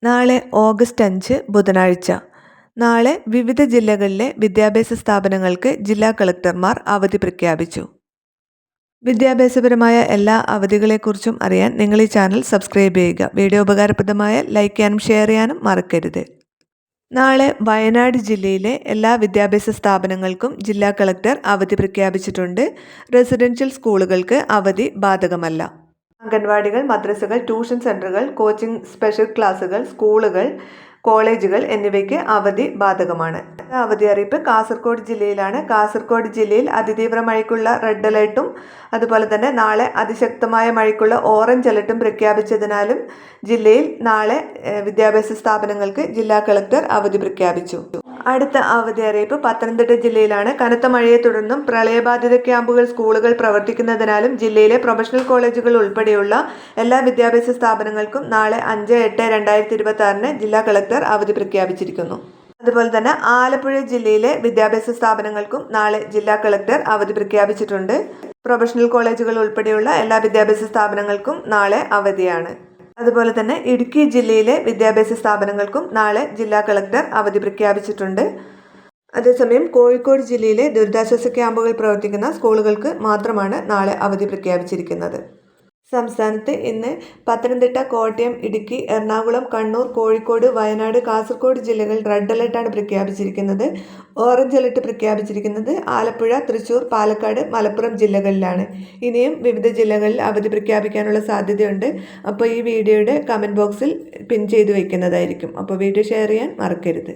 നാളെ ഓഗസ്റ്റ് 5 ബുധനാഴ്ച. നാളെ വിവിധ ജില്ലകളിലെ വിദ്യാഭ്യാസ സ്ഥാപനങ്ങൾക്ക് ജില്ലാ കളക്ടർമാർ അവധി പ്രഖ്യാപിച്ചു. വിദ്യാഭ്യാസപരമായ എല്ലാ അവധികളെക്കുറിച്ചും അറിയാൻ നിങ്ങൾ ഈ ചാനൽ സബ്സ്ക്രൈബ് ചെയ്യുക. വീഡിയോ ഉപകാരപ്രദമായാൽ ലൈക്ക് ചെയ്യാനും ഷെയർ ചെയ്യാനും മറക്കരുത്. നാളെ വയനാട് ജില്ലയിലെ എല്ലാ വിദ്യാഭ്യാസ സ്ഥാപനങ്ങൾക്കും ജില്ലാ കളക്ടർ അവധി പ്രഖ്യാപിച്ചിട്ടുണ്ട്. റെസിഡൻഷ്യൽ സ്കൂളുകൾക്ക് അവധി ബാധകമല്ല. അംഗൻവാടികൾ, മദ്രസകൾ, ട്യൂഷൻ സെൻ്ററുകൾ, കോച്ചിംഗ് സ്പെഷ്യൽ ക്ലാസുകൾ, സ്കൂളുകൾ, കോളേജുകൾ എന്നിവയ്ക്ക് അവധി ബാധകമാണ്. അവധി അറിയിപ്പ് കാസർഗോഡ് ജില്ലയിലാണ്. കാസർഗോഡ് ജില്ലയിൽ അതിതീവ്ര മഴയ്ക്കുള്ള റെഡ് അലേർട്ടും അതുപോലെ തന്നെ നാളെ അതിശക്തമായ മഴയ്ക്കുള്ള ഓറഞ്ച് അലർട്ടും പ്രഖ്യാപിച്ചതിനാലും ജില്ലയിൽ നാളെ വിദ്യാഭ്യാസ സ്ഥാപനങ്ങൾക്ക് ജില്ലാ കളക്ടർ അവധി പ്രഖ്യാപിച്ചു. അടുത്ത അവധി അറിയിപ്പ് പത്തനംതിട്ട ജില്ലയിലാണ്. കനത്ത മഴയെ തുടർന്നും പ്രളയബാധിത ക്യാമ്പുകൾ, സ്കൂളുകൾ പ്രവർത്തിക്കുന്നതിനാലും ജില്ലയിലെ പ്രൊഫഷണൽ കോളേജുകൾ ഉൾപ്പെടെയുള്ള എല്ലാ വിദ്യാഭ്യാസ സ്ഥാപനങ്ങൾക്കും നാളെ 5/8/2026 ജില്ലാ കളക്ടർ അവധി പ്രഖ്യാപിച്ചിരിക്കുന്നു. അതുപോലെ തന്നെ ആലപ്പുഴ ജില്ലയിലെ വിദ്യാഭ്യാസ സ്ഥാപനങ്ങൾക്കും നാളെ ജില്ലാ കളക്ടർ അവധി പ്രഖ്യാപിച്ചിട്ടുണ്ട്. പ്രൊഫഷണൽ കോളേജുകൾ ഉൾപ്പെടെയുള്ള എല്ലാ വിദ്യാഭ്യാസ സ്ഥാപനങ്ങൾക്കും നാളെ അവധിയാണ്. അതുപോലെ തന്നെ ഇടുക്കി ജില്ലയിലെ വിദ്യാഭ്യാസ സ്ഥാപനങ്ങൾക്കും നാളെ ജില്ലാ കളക്ടർ അവധി പ്രഖ്യാപിച്ചിട്ടുണ്ട്. അതേസമയം കോഴിക്കോട് ജില്ലയിലെ ദുരിതാശ്വാസ ക്യാമ്പുകൾ പ്രവർത്തിക്കുന്ന സ്കൂളുകൾക്ക് മാത്രമാണ് നാളെ അവധി പ്രഖ്യാപിച്ചിരിക്കുന്നത്. സംസ്ഥാനത്ത് ഇന്ന് പത്തനംതിട്ട, കോട്ടയം, ഇടുക്കി, എറണാകുളം, കണ്ണൂർ, കോഴിക്കോട്, വയനാട്, കാസർഗോഡ് ജില്ലകൾ റെഡ് അലർട്ടാണ് പ്രഖ്യാപിച്ചിരിക്കുന്നത്. ഓറഞ്ച് അലർട്ട് പ്രഖ്യാപിച്ചിരിക്കുന്നത് ആലപ്പുഴ, തൃശ്ശൂർ, പാലക്കാട്, മലപ്പുറം ജില്ലകളിലാണ്. ഇനിയും വിവിധ ജില്ലകളിൽ അവധി പ്രഖ്യാപിക്കാനുള്ള സാധ്യതയുണ്ട്. അപ്പോൾ ഈ വീഡിയോയുടെ കമൻറ്റ് ബോക്സിൽ പിൻ ചെയ്ത് വയ്ക്കുന്നതായിരിക്കും. അപ്പോൾ വീഡിയോ ഷെയർ ചെയ്യാൻ മറക്കരുത്.